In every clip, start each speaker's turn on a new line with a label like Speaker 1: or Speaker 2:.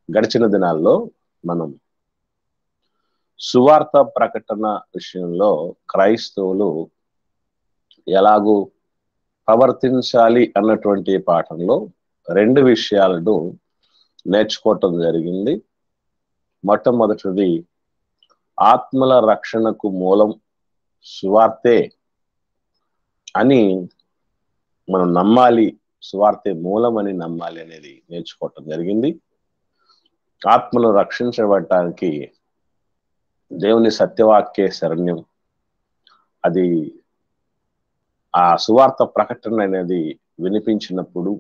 Speaker 1: గడిచిన దినాల్లో మనం సువార్త ప్రకటన విషయంలో క్రైస్తవులు ఎలాగూ ప్రవర్తించాలి అన్నటువంటి పాఠంలో రెండు విషయాలను నేర్చుకోవటం జరిగింది. మొట్టమొదటిది, ఆత్మల రక్షణకు మూలం సువార్తే అని మనం నమ్మాలి, సువార్తే మూలం అని నమ్మాలి అనేది నేర్చుకోవటం జరిగింది. ఆత్మను రక్షించబడటానికి దేవుని సత్యవాక్యే శరణ్యం. అది ఆ సువార్త ప్రకటన అనేది వినిపించినప్పుడు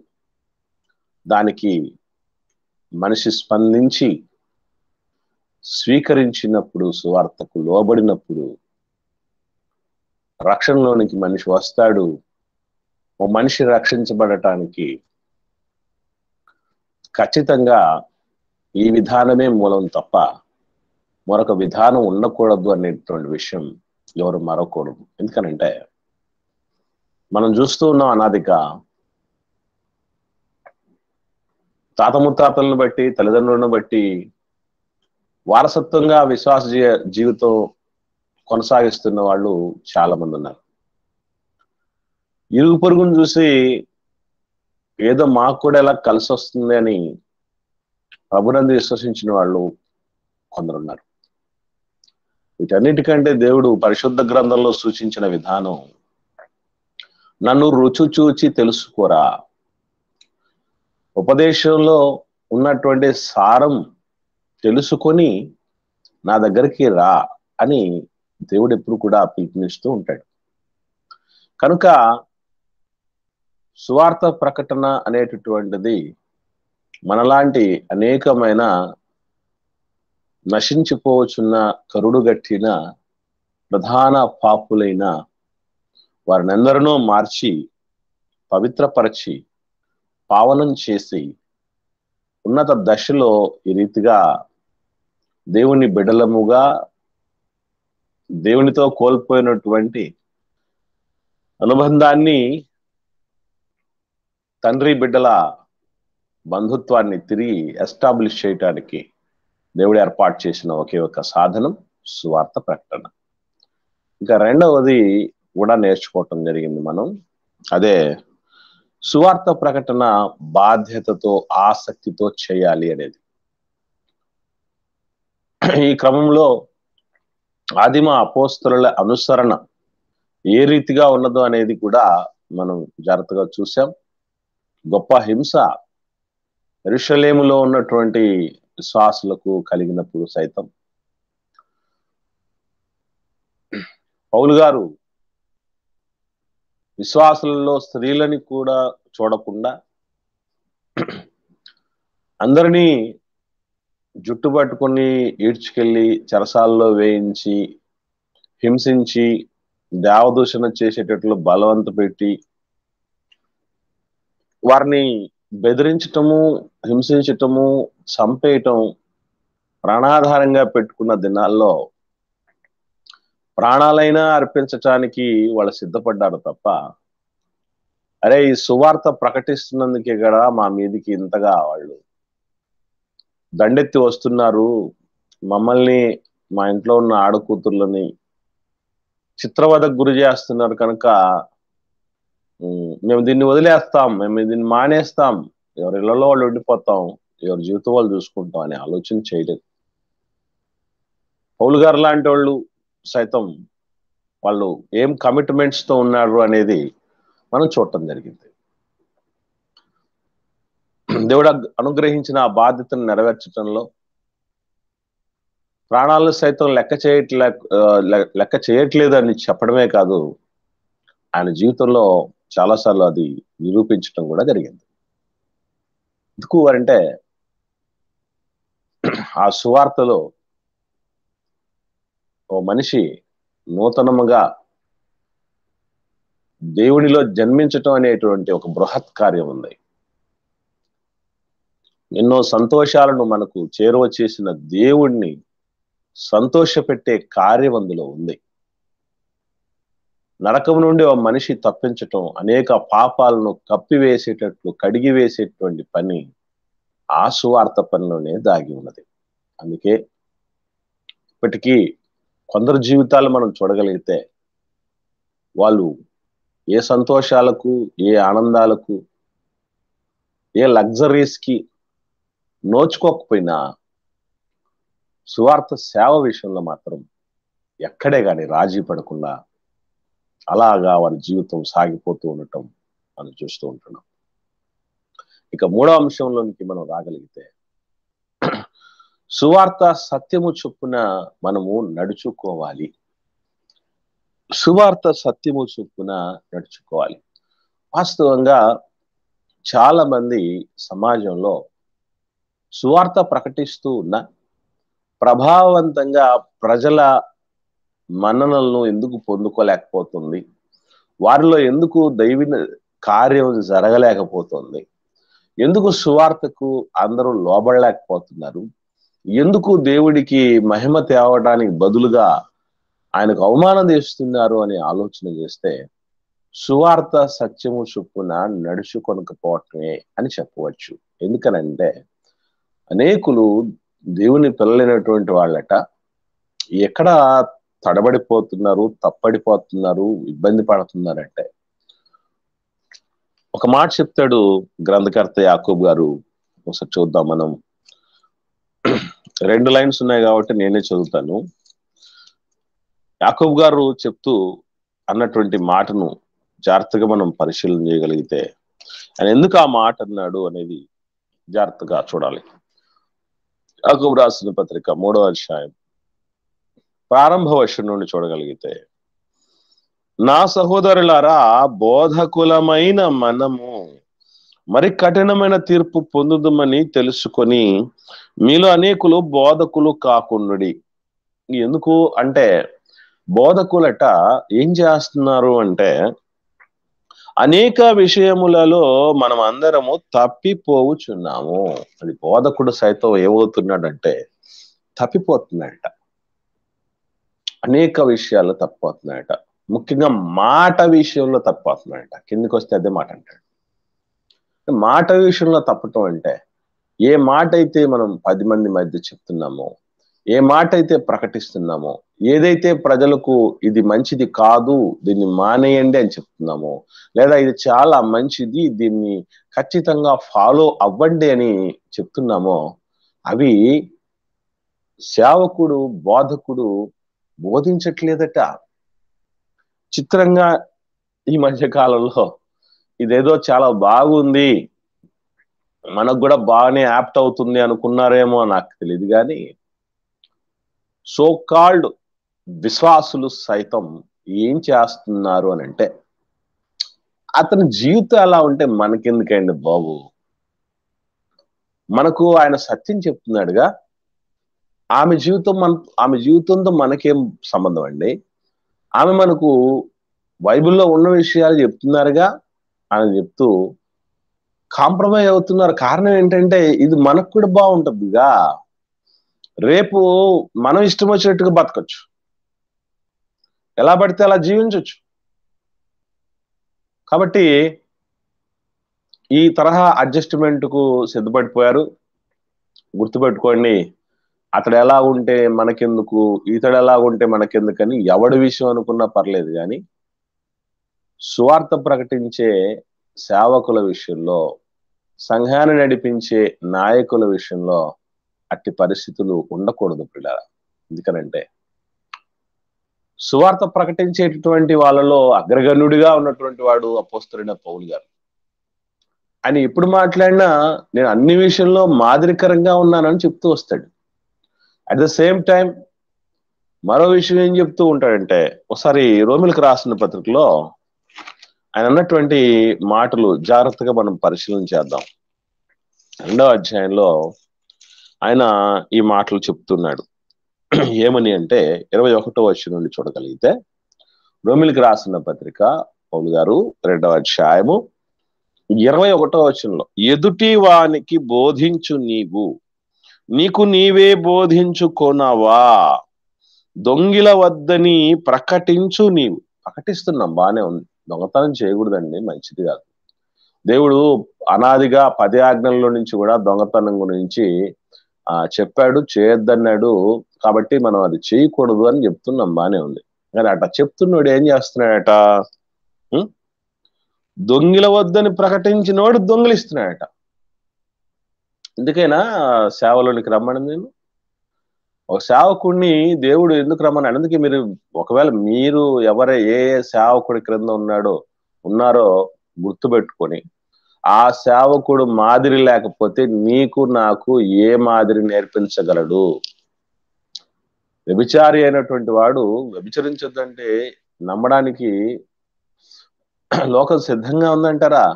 Speaker 1: దానికి మనిషి స్పందించి స్వీకరించినప్పుడు, సువార్తకు లోబడినప్పుడు రక్షణలోనికి మనిషి వస్తాడు. ఓ మనిషి రక్షించబడటానికి ఖచ్చితంగా ఈ విధానమే మూలం తప్ప మరొక విధానం ఉండకూడదు అనేటువంటి విషయం ఎవరు మరవకూడదు. ఎందుకనంటే మనం చూస్తూ ఉన్నాం, అనాదిగా తాత ముత్తాతలను బట్టి, తల్లిదండ్రులను బట్టి వారసత్వంగా విశ్వాస జీవితం కొనసాగిస్తున్న వాళ్ళు చాలా మంది ఉన్నారు. ఇరుగు పొరుగును చూసి ఏదో మాకు కూడా ఎలా కలిసి వస్తుంది అని ప్రభునందు విశ్వసించిన వాళ్ళు కొందరున్నారు. వీటన్నిటికంటే దేవుడు పరిశుద్ధ గ్రంథంలో సూచించిన విధానం, నన్ను రుచి చూచి తెలుసుకోరా, ఉపదేశంలో ఉన్నటువంటి సారం తెలుసుకొని నా దగ్గరికి రా అని దేవుడు ఎప్పుడు కూడా పిలుపునిస్తూ ఉంటాడు. కనుక సువార్త ప్రకటన అనేటటువంటిది మనలాంటి అనేకమైన నశించిపోవచ్చున్న, కరుడుగట్టిన, ప్రధాన పాపులైన వారినందరినో మార్చి, పవిత్రపరచి, పావనం చేసి ఉన్నత దశలో ఈ రీతిగా దేవుని బిడలముగా దేవునితో కోల్పోయినటువంటి అనుబంధాన్ని, తండ్రి బిడ్డల బంధుత్వాన్ని తిరిగి ఎస్టాబ్లిష్ చేయటానికి దేవుడు ఏర్పాటు చేసిన ఒకే ఒక సాధనం సువార్త ప్రకటన. ఇంకా రెండవది కూడా నేర్చుకోవటం జరిగింది మనం. అదే సువార్త ప్రకటన బాధ్యతతో, ఆసక్తితో చేయాలి అనేది. ఈ క్రమంలో ఆదిమ అపోస్తలుల అనుసరణ ఏ రీతిగా ఉన్నదో అనేది కూడా మనం జాగ్రత్తగా చూసాం. గొప్ప హింస యెరూషలేములో ఉన్నటువంటి విశ్వాసులకు కలిగినప్పుడు సైతం పౌలు గారు విశ్వాసులలో స్త్రీలని కూడా చూడకుండా అందరినీ జుట్టుపట్టుకొని ఈడ్చుకెళ్ళి చెరసాల్లో వేయించి, హింసించి, దేవదూషణ చేసేటట్లు బలవంత పెట్టి వారిని బెదిరించటము, హింసించటము, చంపేయటం ప్రాణాధారంగా పెట్టుకున్న దినాల్లో ప్రాణాలైనా అర్పించటానికి వాళ్ళు సిద్ధపడ్డారు తప్ప, అరే ఈ సువార్త ప్రకటిస్తున్నందుకే కదా మా మీదికి ఇంతగా వాళ్ళు దండెత్తి వస్తున్నారు, మమ్మల్ని, మా ఇంట్లో ఉన్న ఆడకూతుర్లని చిత్రవదకు గురి చేస్తున్నారు, కనుక మేము దీన్ని వదిలేస్తాం, మేము దీన్ని మానేస్తాం, ఎవరి ఇళ్లలో వాళ్ళు ఉండిపోతాం, ఎవరి జీవితం వాళ్ళు చూసుకుంటాం అనే ఆలోచన చేయలేదు. పౌలు గారు లాంటి వాళ్ళు సైతం వాళ్ళు ఏం కమిట్మెంట్స్ తో ఉన్నారు అనేది మనం చూడటం జరిగింది. దేవుడు అనుగ్రహించిన ఆ బాధ్యతను నెరవేర్చడంలో ప్రాణాలను సైతం లెక్క చేయట్లేదు అని చెప్పడమే కాదు, ఆయన జీవితంలో చాలాసార్లు అది నిరూపించడం కూడా జరిగింది. ఎందుకు అంటే ఆ సువార్తలో ఓ మనిషి నూతనముగా దేవునిలో జన్మించటం అనేటువంటి ఒక బృహత్ కార్యం ఉంది. ఎన్నో సంతోషాలను మనకు చేరువ చేసిన దేవుణ్ణి సంతోషపెట్టే కార్యం అందులో ఉంది. నరకం నుండి ఓ మనిషి తప్పించటం, అనేక పాపాలను కప్పివేసేటట్లు కడిగివేసేటువంటి పని ఆ సువార్త పనిలోనే దాగి ఉన్నది. అందుకే ఇప్పటికీ కొందరు జీవితాలు మనం చూడగలిగితే వాళ్ళు ఏ సంతోషాలకు, ఏ ఆనందాలకు, ఏ లగ్జరీస్ కి నోచుకోకపోయినా సువార్త సేవ విషయంలో మాత్రం ఎక్కడే గాని రాజీ పడకుండా అలాగా వారి జీవితం సాగిపోతూ ఉండటం మనం చూస్తూ ఉంటున్నాం. ఇక మూడో అంశంలోనికి మనం రాగలిగితే సువార్త సత్యము చొప్పున మనము నడుచుకోవాలి. సువార్త సత్యము చొప్పున నడుచుకోవాలి. వాస్తవంగా చాలా మంది సమాజంలో సువార్త ప్రకటిస్తూ ఉన్న ప్రభావవంతంగా ప్రజల మన్ననలను ఎందుకు పొందుకోలేకపోతుంది, వారిలో ఎందుకు దైవిక కార్యం జరగలేకపోతుంది, ఎందుకు సువార్తకు అందరూ లోబడలేకపోతున్నారు, ఎందుకు దేవుడికి మహిమ తేవడానికి బదులుగా ఆయనకు అవమానం చేస్తున్నారు అని ఆలోచన చేస్తే సువార్త సత్యము చొప్పున నడుచుకొనకపోవటమే అని చెప్పవచ్చు. ఎందుకనంటే అనేకులు దేవుని పిల్లలైనటువంటి వాళ్ళట ఎక్కడ తడబడిపోతున్నారు, తప్పడిపోతున్నారు, ఇబ్బంది పడుతున్నారంటే ఒక మాట చెప్తాడు గ్రంథకర్త యాకోబు గారు. ఒకసారి చూద్దాం మనం. 2 లైన్స్ ఉన్నాయి కాబట్టి నేనే చదువుతాను. యాకోబు గారు చెప్తూ అన్నటువంటి మాటను జాగ్రత్తగా మనం పరిశీలన చేయగలిగితే ఆయన ఎందుకు ఆ మాట అన్నాడు అనేది జాగ్రత్తగా చూడాలి. యాకోబు రాసిన పత్రిక 3వ అధ్యాయం ప్రారంభ వర్షం నుండి చూడగలిగితే, నా సహోదరులారా, బోధకులమైన మనము మరి కఠినమైన తీర్పు పొందుదమని తెలుసుకొని మీలో అనేకులు బోధకులు కాకుండుడి. ఎందుకు అంటే బోధకులట ఏం చేస్తున్నారు అంటే అనేక విషయములలో మనం అందరము తప్పిపోవుచున్నాము. అది బోధకుడు సైతం ఏమవుతున్నాడంటే తప్పిపోతున్నాడట. అనేక విషయాలు తప్పిపోతున్నాయట. ముఖ్యంగా మాట విషయంలో తప్పిపోతున్నాయట. కిందికి వస్తే అదే మాట అంటాడు. మాట విషయంలో తప్పటం అంటే ఏ మాట అయితే మనం 10 మంది మధ్య చెప్తున్నామో, ఏ మాట అయితే ప్రకటిస్తున్నామో, ఏదైతే ప్రజలకు ఇది మంచిది కాదు, దీన్ని మానేయండి అని చెప్తున్నామో, లేదా ఇది చాలా మంచిది, దీన్ని ఖచ్చితంగా ఫాలో అవ్వండి అని చెప్తున్నామో, అవి సేవకుడు, బోధకుడు బోధించట్లేదట. చిత్రంగా ఈ మధ్య కాలంలో ఇదేదో చాలా బాగుంది, మనకు కూడా బాగానే యాప్ట్ అవుతుంది అనుకున్నారేమో నాకు తెలియదు, కానీ సో కాల్డ్ విశ్వాసులు సైతం ఏం చేస్తున్నారు అని అంటే, అతని జీవితం ఎలా ఉంటే మనకెందుకండి బాబు, మనకు ఆయన సత్యం చెప్తున్నాడుగా, ఆమె జీవితంతో మనకేం సంబంధం అండి, ఆమె మనకు బైబిల్లో ఉన్న విషయాలు చెప్తున్నారుగా అని చెప్తూ కాంప్రమైజ్ అవుతున్నారు. కారణం ఏంటంటే ఇది మనకు కూడా బాగుంటుందిగా, రేపు మనం ఇష్టం వచ్చినట్టుగా బతకచ్చు, ఎలా పడితే అలా జీవించవచ్చు. కాబట్టి ఈ తరహా అడ్జస్ట్మెంట్ కు సిద్ధపడిపోయారు. గుర్తుపెట్టుకోండి, అతడు ఎలా ఉంటే మనకెందుకు, ఇతడు ఎలా ఉంటే మనకెందుకని ఎవడి విషయం అనుకున్నా పర్లేదు, కానీ సువార్త ప్రకటించే సేవకుల విషయంలో, సంఘాన్ని నడిపించే నాయకుల విషయంలో అట్టి పరిస్థితులు ఉండకూడదు పిల్లరా. ఎందుకనంటే సువార్త ప్రకటించేటటువంటి వాళ్ళలో అగ్రగణ్యుడిగా ఉన్నటువంటి వాడు అపోస్తలుడైన పౌలు గారు. ఆయన ఎప్పుడు మాట్లాడినా నేను అన్ని విషయంలో మాదిరికరంగా ఉన్నానని చెప్తూ వస్తాడు. అట్ ద సేమ్ టైం మరో విషయం ఏం చెప్తూ ఉంటాడంటే, ఒకసారి రోమిలకు రాసిన పత్రికలో ఆయన అన్నటువంటి మాటలు జాగ్రత్తగా మనం పరిశీలన చేద్దాం. 2వ అధ్యాయంలో ఆయన ఈ మాటలు చెప్తున్నాడు. ఏమని అంటే 21వ వచనం నుండి చూడగలిగితే, రోమిలకు రాసిన పత్రిక పౌలు గారు 2వ అధ్యాయము 21వ వచనంలో, ఎదుటి వానికి బోధించు నీవు, నీకు నీవే బోధించుకొనవా, దొంగిల వద్దని ప్రకటించు నీవు. ప్రకటిస్తున్నాం, బానే ఉంది, దొంగతనం చేయకూడదండి, మంచిది కాదు. దేవుడు అనాదిగా 10 ఆజ్ఞల్లో నుంచి కూడా దొంగతనం గురించి చెప్పాడు, చేయొద్దన్నాడు. కాబట్టి మనం అది చేయకూడదు అని చెప్తున్నాం, బానే ఉంది. కానీ అట్లా చెప్తున్నాడు ఏం చేస్తున్నాడట? దొంగిల వద్దని ప్రకటించినోడు దొంగిలిస్తున్నాడట. ఎందుకైనా సేవలోనికి రమ్మని నేను ఒక సేవకుడిని దేవుడు ఎందుకు రమ్మని అందుకే మీరు ఒకవేళ మీరు ఏ సేవకుడి క్రింద ఉన్నారో గుర్తుపెట్టుకొని ఆ సేవకుడు మాదిరి లేకపోతే నీకు నాకు ఏ మాదిరి నేర్పించగలడు? వ్యభిచారి అయినటువంటి వాడు వ్యభిచరించొద్దంటే నమ్మడానికి లోకం సిద్ధంగా ఉందంటారా?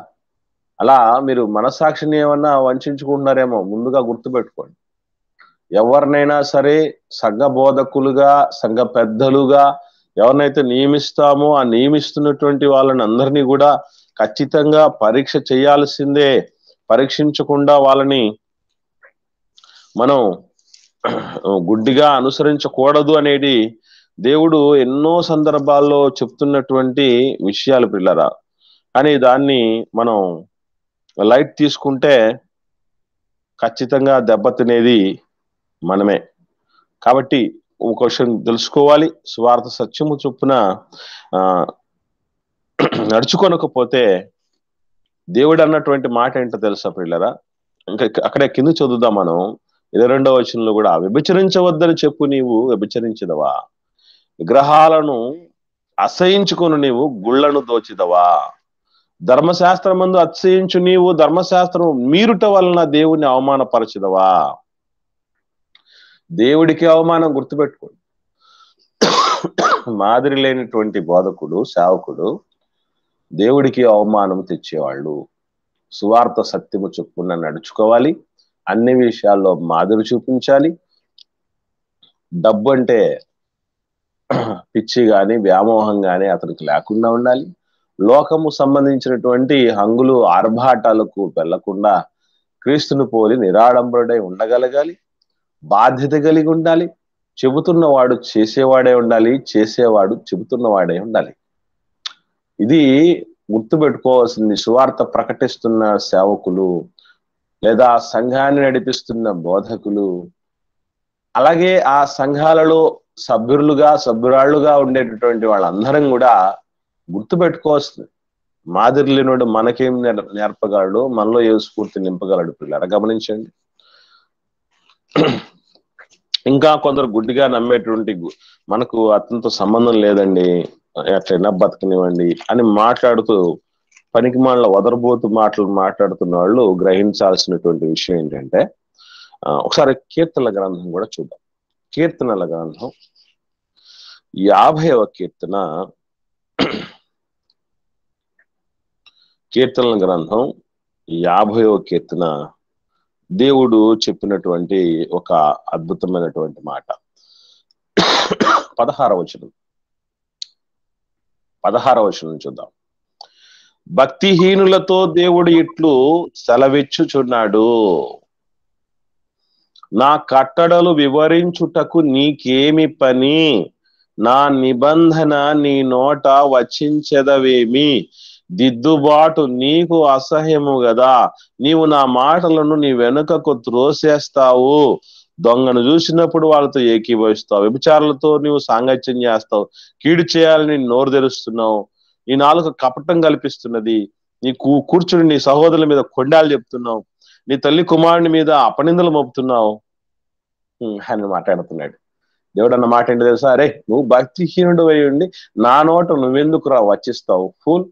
Speaker 1: అలా మీరు మనస్సాక్షిని ఏమన్నా వంచుకుంటున్నారేమో ముందుగా గుర్తుపెట్టుకోండి. ఎవరినైనా సరే సంఘ బోధకులుగా, సంఘ పెద్దలుగా ఎవరినైతే నియమిస్తామో ఆ నియమిస్తున్నటువంటి వాళ్ళని అందరినీ కూడా ఖచ్చితంగా పరీక్ష చేయాల్సిందే. పరీక్షించకుండా వాళ్ళని మనం గుడ్డిగా అనుసరించకూడదు అనేది దేవుడు ఎన్నో సందర్భాల్లో చెప్తున్నటువంటి విషయాలు పిల్లరా. కానీ దాన్ని మనం లైట్ తీసుకుంటే ఖచ్చితంగా దెబ్బతినేది మనమే. కాబట్టి ఒక విషయం తెలుసుకోవాలి, సువార్త సత్యము చొప్పున నడుచుకొనకపోతే దేవుడు అన్నటువంటి మాట ఏంటో తెలుసా పిల్లరా? ఇంకా అక్కడే కింద చదువుదాం మనం 22వ వచనంలో కూడా, వ్యభిచరించవద్దని చెప్పు నీవు వ్యభిచరించదవా? విగ్రహాలను అసహించుకొని నీవు గుళ్లను దోచిదవా? ధర్మశాస్త్రమందు అతిశయించు నీవు ధర్మశాస్త్రం మీరుట వలన దేవుని అవమానపరచదవా? దేవుడికి అవమానం గుర్తుపెట్టుకోండి. మాదిరి లేనిటువంటి బోధకుడు, సేవకుడు దేవుడికి అవమానం తెచ్చేవాళ్ళు. సువార్త సత్యము చొప్పున నడుచుకోవాలి, అన్ని విషయాల్లో మాదిరి చూపించాలి. డబ్బు అంటే పిచ్చి గాని వ్యామోహం గాని అతనికి లేకుండా ఉండాలి. లోకము సంబంధించినటువంటి హంగులు ఆర్భాటాలకు వెళ్లకుండా క్రీస్తును పోలి నిరాడంబరుడై ఉండగలగాలి. బాధ్యత కలిగి ఉండాలి. చెబుతున్నవాడు చేసేవాడే ఉండాలి, చేసేవాడు చెబుతున్నవాడే ఉండాలి. ఇది గుర్తుపెట్టుకోవాల్సింది. సువార్త ప్రకటిస్తున్న సేవకులు లేదా సంఘాన్ని నడిపిస్తున్న బోధకులు, అలాగే ఆ సంఘాలలో సభ్యురాళ్లుగా ఉండేటటువంటి వాళ్ళందరం కూడా గుర్తుపెట్టుకోవాల్సింది. మాదిరి లేనివాడు మనకేం నేర్పగలడు, మనలో ఏ స్ఫూర్తి నింపగలడు పిల్లరా? గమనించండి. ఇంకా కొందరు గుడ్డిగా నమ్మేటువంటి, మనకు అతనితో సంబంధం లేదండి, ఎట్లయినా బతకనివ్వండి అని మాట్లాడుతూ పనికి మాటల వదరబోతు మాటలు మాట్లాడుతున్న వాళ్ళు గ్రహించాల్సినటువంటి విషయం ఏంటంటే, ఒకసారి కీర్తనల గ్రంథం కూడా చూద్దాం. కీర్తనల గ్రంథం 50వ కీర్తన, కీర్తనల గ్రంథం 50వ కీర్తన దేవుడు చెప్పినటువంటి ఒక అద్భుతమైనటువంటి మాట. 16వ వచనం చూద్దాం. భక్తిహీనులతో దేవుడు ఇట్లు సెలవిచ్చుచున్నాడు, నా కట్టడలు వివరించుటకు నీకేమి పని? నా నిబంధన నీ నోట వచించెదవేమి? దిద్దుబాటు నీకు అసహ్యము గదా. నీవు నా మాటలను నీ వెనుకకు త్రోసేస్తావు. దొంగను చూసినప్పుడు వాళ్ళతో ఏకీభవిస్తావు. వ్యభిచారులతో నీవు సాంగత్యం చేస్తావు. కీడు చేయాలని నోరు తెరుస్తున్నావు. నీ నాలుక కపటం కల్పిస్తున్నది. నీ కూర్చుని నీ సహోదరుల మీద కొండాలు చెప్తున్నావు. నీ తల్లి కుమారుని మీద అపనిందలు మోపుతున్నావు అని మాట్లాడుతున్నాడు. దేవుడు అన్న మాట ఏంటి తెలుసా? అరే, నువ్వు భక్తిహీనుడు అయి ఉండి నా నోట నువ్వెందుకు వచ్చిస్తావు? ఫూల్,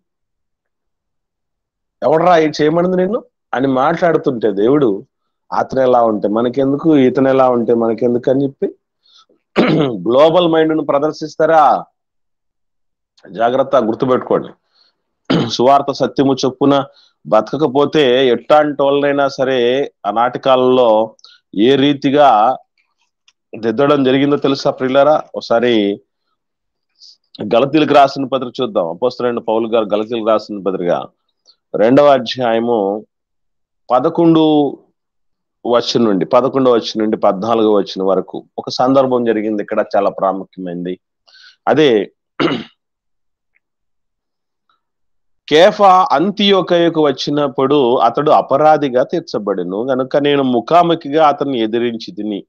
Speaker 1: ఎవడరా ఇది చేయమన్నది నిన్ను అని మాట్లాడుతుంటే దేవుడు, అతను ఎలా ఉంటే మనకెందుకు, ఇతను ఎలా ఉంటే మనకెందుకు అని చెప్పి గ్లోబల్ మైండ్ ను ప్రదర్శిస్తారా? జాగ్రత్త, గుర్తుపెట్టుకోండి. సువార్త సత్యము చొప్పున బతకకపోతే ఎట్టాంటి వాళ్ళైనా సరే ఆనాటి కాలంలో ఏ రీతిగా దిద్దడం జరిగిందో తెలుసా ప్రియులారా? ఒకసారి గలతీలకు రాసిన పత్రిక చూద్దాం. అపోస్తలుడైన పౌలు గారు గలతీలకు రాసిన పత్రిక 2వ అధ్యాయము 11వ వచనం నుండి 14వ వచనం వరకు ఒక సందర్భం జరిగింది. ఇక్కడ చాలా ప్రాముఖ్యమైనది. అదే కేఫా అంతియోకయకు వచ్చినప్పుడు అతడు అపరాధిగా తీర్చబడెను గనుక నేను ముఖాముఖిగా అతన్ని ఎదిరించి తిని.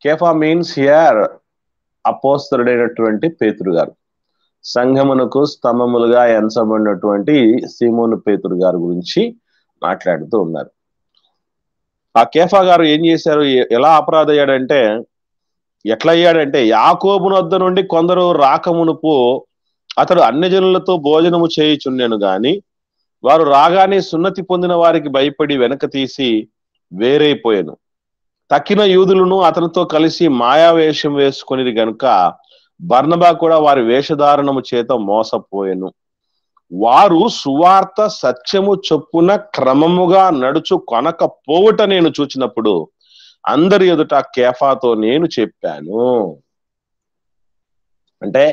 Speaker 1: కేఫా మీన్స్ హియర్ అపోస్తలుడైనటువంటి పేతురు గారు, సంఘమునకు స్తంభములుగా ఎంచబడినటువంటి సీమోను పేతురు గారి గురించి మాట్లాడుతూ ఉన్నారు. ఆ కేఫా గారు ఏం చేశారు, ఎలా అపరాధ అయ్యాడంటే, ఎట్లా అయ్యాడంటే, యాకోబును వద్ద నుండి కొందరు రాకమునుపు అతడు అన్యజనులతో భోజనము చేయుచుండెను గాని వారు రాగానే సున్నతి పొందిన వారికి భయపడి వెనక తీసి వేరైపోయాను. తక్కిన యూదులను అతనితో కలిసి మాయావేషం వేసుకొనిది గనుక బర్నబా కూడా వారి వేషధారణము చేత మోసపోయెను. వారు సువార్త సత్యము చొప్పున క్రమముగా నడుచు కొనకపోవుట నేను చూచినప్పుడు అందరి ఎదుట కేఫాతో నేను చెప్పాను. అంటే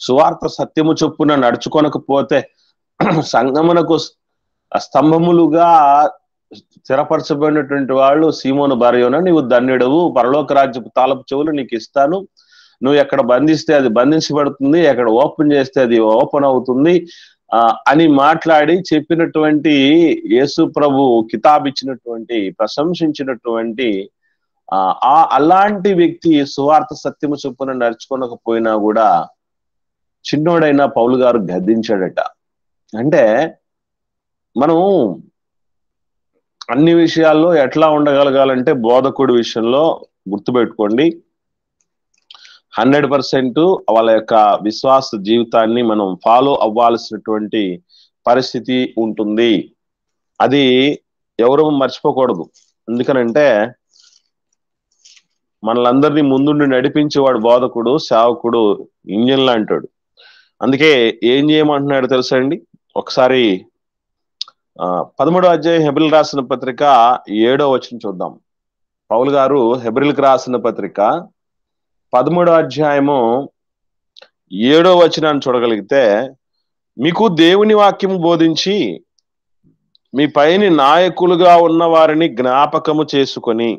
Speaker 1: సువార్త సత్యము చొప్పున నడుచుకొనకపోతే సంగమునకు స్తంభములుగా స్థిరపరచబడినటువంటి వాళ్ళు సీమోను భార్యన, నీవు ధన్యుడవు, పరలోక రాజ్యపు తాళపు చెవులు నీకు ఇస్తాను, నువ్వు ఎక్కడ బంధిస్తే అది బంధించబడుతుంది, ఎక్కడ ఓపెన్ చేస్తే అది ఓపెన్ అవుతుంది అని మాట్లాడి చెప్పినటువంటి యేసు ప్రభు కితాబ్ ఇచ్చినటువంటి ప్రశంసించినటువంటి అలాంటి వ్యక్తి సువార్త సత్యము చొప్పున నడుచుకోనకపోయినా కూడా చిన్నోడైన పౌలు గారు గద్దించాడట. అంటే మనం అన్ని విషయాల్లో ఎట్లా ఉండగలగాలంటే బోధకుడి విషయంలో గుర్తుపెట్టుకోండి, 100% వాళ్ళ యొక్క విశ్వాస జీవితాన్ని మనం ఫాలో అవ్వాల్సినటువంటి పరిస్థితి ఉంటుంది. అది ఎవరు మర్చిపోకూడదు. ఎందుకనంటే మనలందరినీ ముందుండి నడిపించేవాడు బోధకుడు, సేవకుడు ఇంజిన్ లాంటాడు. అందుకే ఏం చేయమంటున్నాడు తెలుసా అండి, ఒకసారి 13వ అధ్యాయం హెబ్రీలు రాసిన పత్రిక 7వ వచనం చూద్దాం. పౌలు గారు హెబ్రీలకు రాసిన పత్రిక 13వ అధ్యాయము 7వ వచనాన్ని చూడగలిగితే, మీకు దేవుని వాక్యము బోధించి మీ పైని నాయకులుగా ఉన్న వారిని జ్ఞాపకము చేసుకొని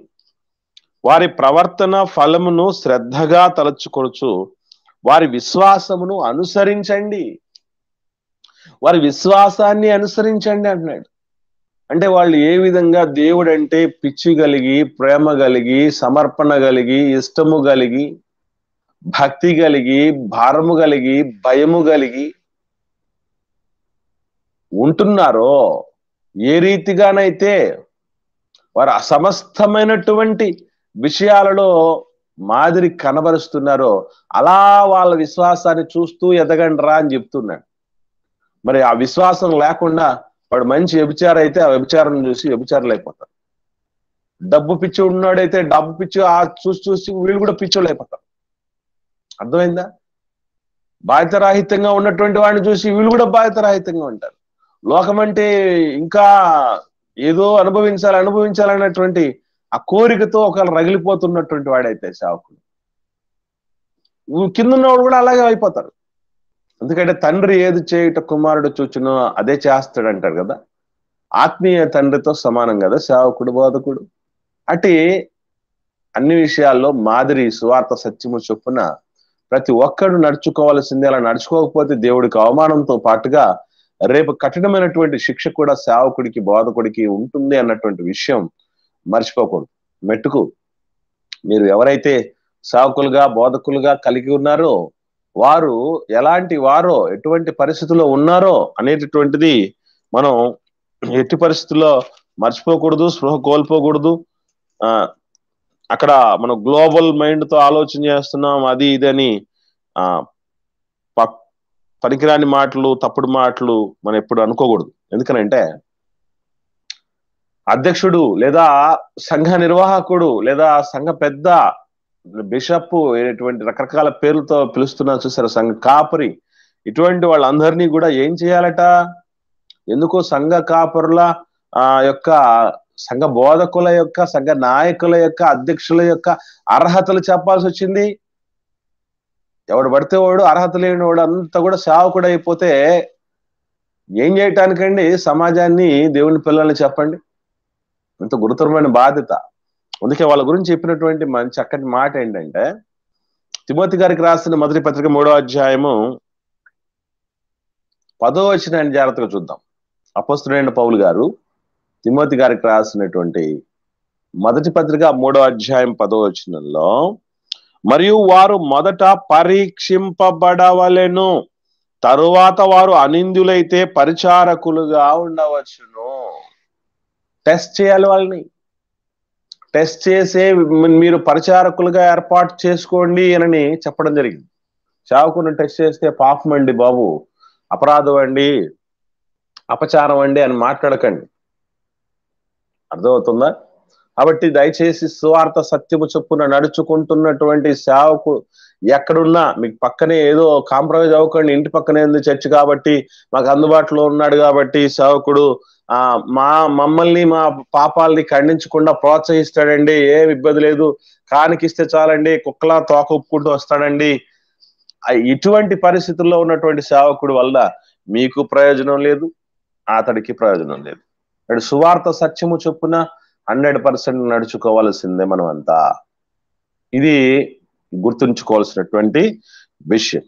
Speaker 1: వారి ప్రవర్తన ఫలమును శ్రద్ధగా తలచుకొనుచు వారి విశ్వాసమును అనుసరించండి. వారి విశ్వాసాన్ని అనుసరించండి అంటున్నాడు. అంటే వాళ్ళు ఏ విధంగా దేవుడు అంటే పిచ్చి కలిగి, ప్రేమ కలిగి, సమర్పణ కలిగి, ఇష్టము కలిగి, భక్తి కలిగి, భారము కలిగి, భయము కలిగి ఉంటున్నారో, ఏ రీతిగానైతే వారు సమస్తమైనటువంటి విషయాలలో మాదిరి కనబరుస్తున్నారో అలా వాళ్ళ విశ్వాసాన్ని చూస్తూ ఎదగండి రా అని చెప్తున్నాడు. మరి ఆ విశ్వాసం లేకుండా వాడు మంచి వ్యభిచారం అయితే ఆ వ్యభిచారం చూసి వ్యభిచారులు అయిపోతారు. డబ్బు పిచ్చి ఉన్నాడైతే డబ్బు పిచ్చి చూసి చూసి వీళ్ళు కూడా పిచ్చోళ్ళు అయిపోతారు. అర్థమైందా? బాధ్యతారాహిత్యంగా ఉన్నటువంటి వాడిని చూసి వీళ్ళు కూడా బాధ్యతారాహిత్యంగా ఉంటారు. లోకం అంటే ఇంకా ఏదో అనుభవించాలన్నటువంటి ఆ కోరికతో ఒకళ్ళు రగిలిపోతున్నటువంటి వాడైతే సేవకుడు, కింద ఉన్నవాడు కూడా అలాగే అయిపోతారు. ఎందుకంటే తండ్రి ఏది చేయుట కుమారుడు చూచునో అదే చేస్తాడు అంటారు కదా. ఆత్మీయ తండ్రితో సమానం కదా సేవకుడు, బోధకుడు. అటు అన్ని విషయాల్లో మాదిరి సువార్త సత్యము చొప్పున ప్రతి ఒక్కడు నడుచుకోవాల్సిందే. అలా నడుచుకోకపోతే దేవుడికి అవమానంతో పాటుగా రేపు కఠినమైనటువంటి శిక్ష కూడా సేవకుడికి, బోధకుడికి ఉంటుంది అన్నటువంటి విషయం మర్చిపోకూడదు. మెట్టుకు మీరు ఎవరైతే సేవకులుగా, బోధకులుగా కలిగి ఉన్నారో వారు ఎలాంటి వారో, ఎటువంటి పరిస్థితుల్లో ఉన్నారో అనేటటువంటిది మనం ఎట్టి పరిస్థితుల్లో మర్చిపోకూడదు, స్పృహ కోల్పోకూడదు. అక్కడ మనం గ్లోబల్ మైండ్ తో ఆలోచన చేస్తున్నాం అది ఇదని పనికిరాని మాటలు, తప్పుడు మాటలు మనం ఎప్పుడు అనుకోకూడదు. ఎందుకనంటే అధ్యక్షుడు లేదా సంఘ నిర్వాహకుడు లేదా సంఘ పెద్ద, బిషప్, ఇటువంటి రకరకాల పేర్లతో పిలుస్తున్నారు చూసారు, సంఘ కాపరి, ఇటువంటి వాళ్ళందరినీ కూడా ఏం చేయాలట? ఎందుకో సంఘ కాపరుల యొక్క, సంఘ బోధకుల యొక్క, సంఘ నాయకుల యొక్క, అధ్యక్షుల యొక్క అర్హతలు చెప్పాల్సి వచ్చింది. ఎవడు పడితే వాడు, అర్హత లేని వాడు అంతా కూడా సేవకుడు అయిపోతే ఏం చేయటానికండి? సమాజాన్ని, దేవుని పిల్లల్ని చెప్పండి. ఎంత గురుతరమైన బాధ్యత. అందుకే వాళ్ళ గురించి చెప్పినటువంటి మంచి చక్కటి మాట ఏంటంటే, తిమోతి గారికి రాసిన మొదటి పత్రిక 3వ అధ్యాయము 10వ వచనాన్ని జాగ్రత్తగా చూద్దాం. అపొస్తలుడైన పౌలు గారు తిమోతి గారికి రాసినటువంటి మొదటి పత్రిక 3వ అధ్యాయం 10వ వచనంలో, మరియు వారు మొదట పరీక్షింపబడవలెను, తరువాత వారు అనిందులైతే పరిచారకులుగా ఉండవచ్చును. టెస్ట్ చేయాలి, వాళ్ళని టెస్ట్ చేసే మీరు పరిచారకులుగా ఏర్పాటు చేసుకోండి అని చెప్పడం జరిగింది. సేవకుని టెస్ట్ చేస్తే పాపం అండి బాబు, అపరాధం అండి, అపచారం అండి అని మాట్లాడకండి. అర్థమవుతుందా? కాబట్టి దయచేసి సువార్త సత్యము చొప్పున నడుచుకుంటున్నటువంటి సేవకు ఎక్కడున్నా మీకు పక్కనే ఏదో కాంప్రమైజ్ అవ్వకండి. ఇంటి పక్కనే ఉంది చర్చ్ కాబట్టి, మాకు అందుబాటులో ఉన్నాడు కాబట్టి సేవకుడు మమ్మల్ని మా పాపాలని ఖండించకుండా ప్రోత్సహిస్తాడండి, ఏం ఇబ్బంది లేదు, కానికిస్తే చాలండి, కుక్కలా తోక ఉప్పుకుంటూ వస్తాడండి. ఇటువంటి పరిస్థితుల్లో ఉన్నటువంటి సేవకుడు వల్ల మీకు ప్రయోజనం లేదు, అతడికి ప్రయోజనం లేదు. సువార్త సత్యము చొప్పున 100% నడుచుకోవాల్సిందే మనం అంతా. ఇది గుర్తుంచుకోవాల్సినటువంటి విషయం.